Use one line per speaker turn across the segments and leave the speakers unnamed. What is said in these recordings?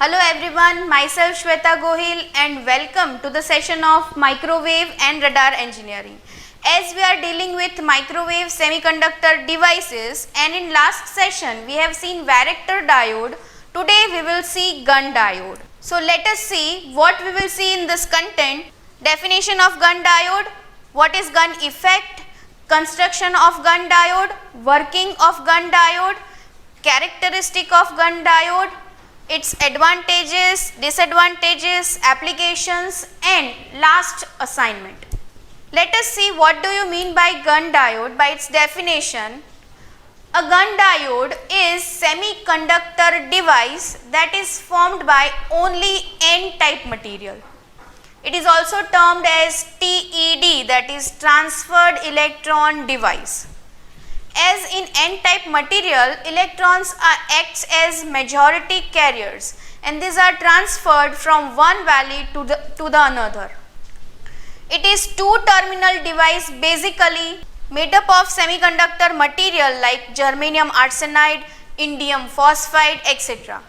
Hello everyone, myself Shweta Gohil and welcome to the session of Microwave and Radar Engineering. As we are dealing with microwave semiconductor devices and in last session we have seen varactor diode, today we will see gun diode. So let us see what we will see in this content. Definition of gun diode, what is gun effect, construction of gun diode, working of gun diode, characteristic of gun diode, its advantages, disadvantages, applications and last assignment. Let us see what do you mean by gun diode. By its definition, a gun diode is semiconductor device that is formed by only N-type material. It is also termed as TED, that is transferred electron device. As in N-type material, electrons acts as majority carriers and these are transferred from one valley to the another. It is two-terminal device basically made up of semiconductor material like germanium arsenide, indium phosphide, etc.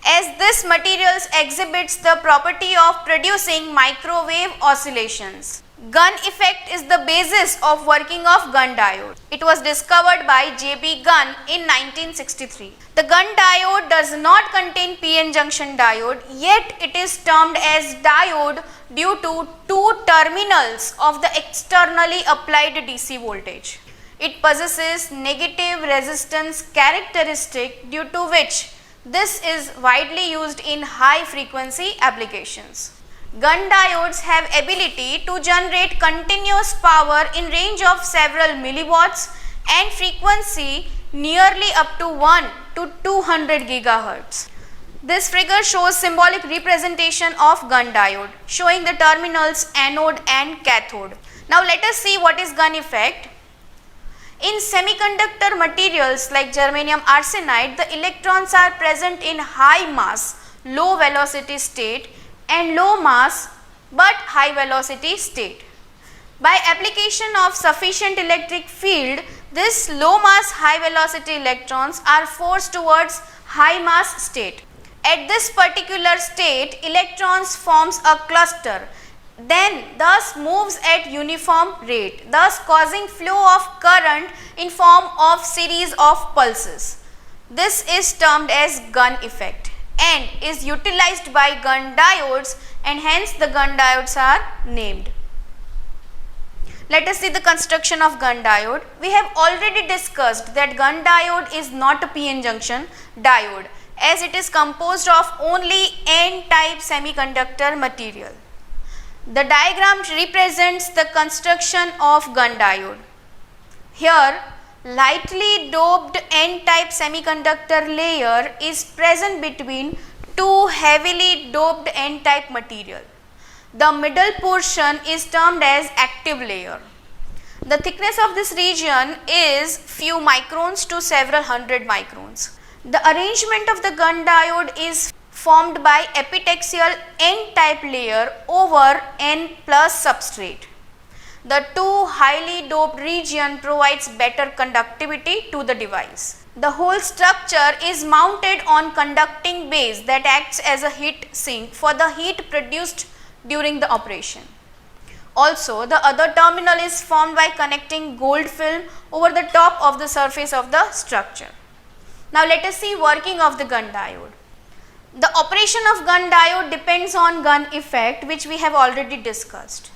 As this materials exhibits the property of producing microwave oscillations. Gun effect is the basis of working of gun diode. It was discovered by J.B. Gunn in 1963. The gun diode does not contain p-n junction diode, yet it is termed as diode due to two terminals of the externally applied DC voltage. It possesses negative resistance characteristic due to which this is widely used in high frequency applications. Gun diodes have ability to generate continuous power in range of several milliwatts and frequency nearly up to 1 to 200 gigahertz. This figure shows symbolic representation of gun diode showing the terminals anode and cathode. Now let us see what is gun effect. In semiconductor materials like germanium arsenide, the electrons are present in high mass, low velocity state and low mass but high velocity state. By application of sufficient electric field, this low mass high velocity electrons are forced towards high mass state. At this particular state, electrons forms a cluster, then thus moves at uniform rate, thus causing flow of current in form of series of pulses. This is termed as gun effect and is utilized by gun diodes and hence the gun diodes are named. Let us see the construction of gun diode. We have already discussed that gun diode is not a p-n junction diode as it is composed of only N-type semiconductor material. The diagram represents the construction of gun diode. Here, lightly doped N-type semiconductor layer is present between two heavily doped N-type material. The middle portion is termed as active layer. The thickness of this region is few microns to several hundred microns. The arrangement of the gun diode is formed by epitaxial N-type layer over N plus substrate. The two highly doped region provides better conductivity to the device. The whole structure is mounted on conducting base that acts as a heat sink for the heat produced during the operation. Also, the other terminal is formed by connecting gold film over the top of the surface of the structure. Now let us see working of the gun diode. The operation of gun diode depends on gun effect, which we have already discussed.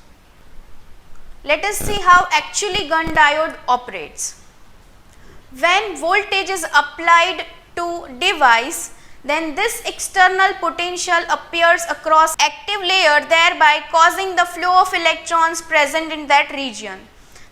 Let us see how actually gun diode operates. When voltage is applied to device, then this external potential appears across active layer, thereby causing the flow of electrons present in that region.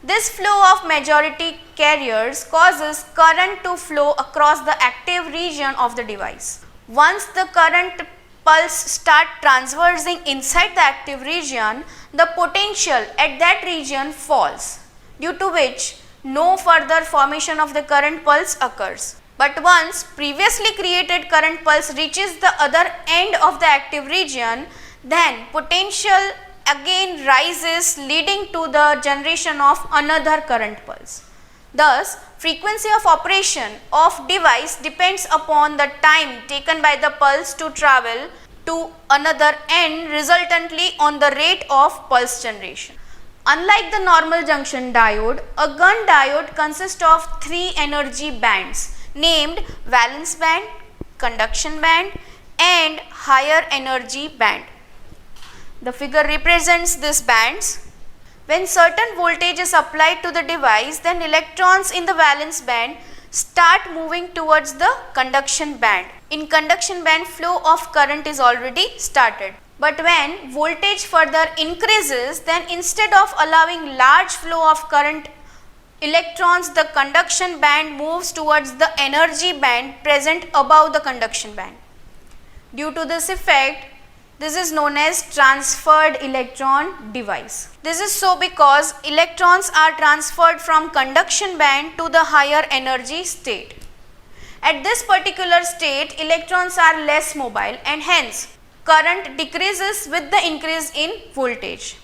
This flow of majority carriers causes current to flow across the active region of the device. Once the current pulse start transversing inside the active region, the potential at that region falls, due to which no further formation of the current pulse occurs. But once previously created current pulse reaches the other end of the active region, then potential again rises leading to the generation of another current pulse. Thus, frequency of operation of device depends upon the time taken by the pulse to travel to another end, resultantly on the rate of pulse generation. Unlike the normal junction diode, a gun diode consists of three energy bands named valence band, conduction band and higher energy band. The figure represents these bands. When certain voltage is applied to the device, then electrons in the valence band start moving towards the conduction band. In conduction band, flow of current is already started. But when voltage further increases, then instead of allowing large flow of current electrons, the conduction band moves towards the energy band present above the conduction band. Due to this effect, this is known as transferred electron device. This is so because electrons are transferred from conduction band to the higher energy state. At this particular state, electrons are less mobile and hence current decreases with the increase in voltage,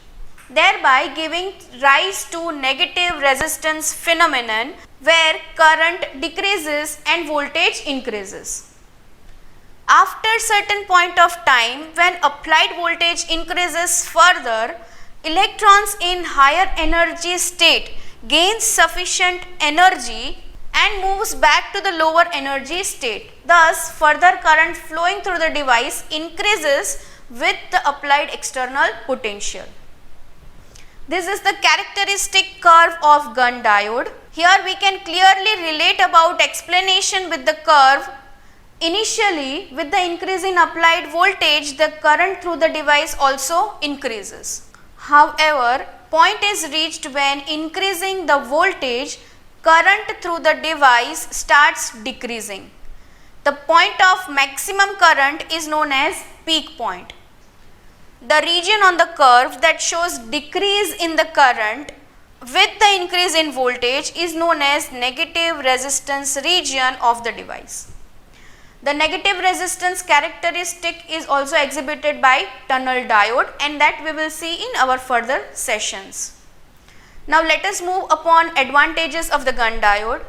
thereby giving rise to negative resistance phenomenon where current decreases and voltage increases. After certain point of time, when applied voltage increases further, electrons in higher energy state gains sufficient energy and moves back to the lower energy state. Thus, further current flowing through the device increases with the applied external potential. This is the characteristic curve of gun diode. Here we can clearly relate about explanation with the curve. Initially, with the increase in applied voltage, the current through the device also increases. However, point is reached when increasing the voltage, current through the device starts decreasing. The point of maximum current is known as peak point. The region on the curve that shows decrease in the current with the increase in voltage is known as negative resistance region of the device. The negative resistance characteristic is also exhibited by tunnel diode, and that we will see in our further sessions. Now let us move upon advantages of the gun diode.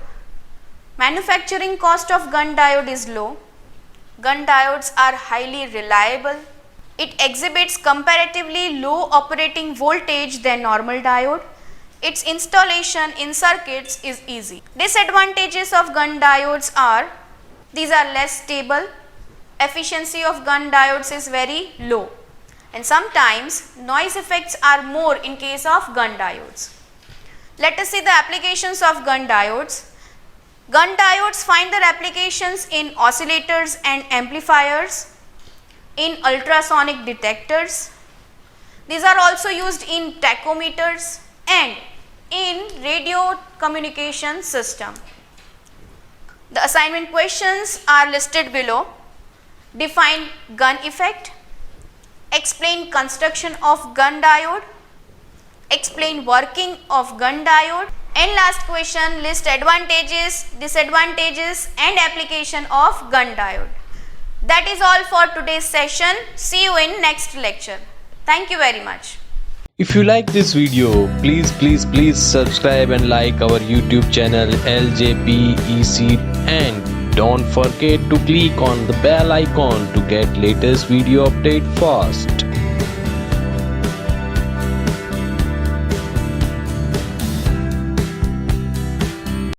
Manufacturing cost of gun diode is low. Gun diodes are highly reliable. It exhibits comparatively low operating voltage than normal diode. Its installation in circuits is easy. Disadvantages of gun diodes are: these are less stable, efficiency of gun diodes is very low, and sometimes noise effects are more in case of gun diodes. Let us see the applications of gun diodes. Gun diodes find their applications in oscillators and amplifiers, in ultrasonic detectors. These are also used in tachometers and in radio communication system. The assignment questions are listed below. Define gun effect, explain construction of gun diode, explain working of gun diode, and last question, list advantages, disadvantages and application of gun diode. That is all for today's session. See you in next lecture. Thank you very much.
If you like this video, please subscribe and like our YouTube channel LJPEC, and don't forget to click on the bell icon to get latest video update fast.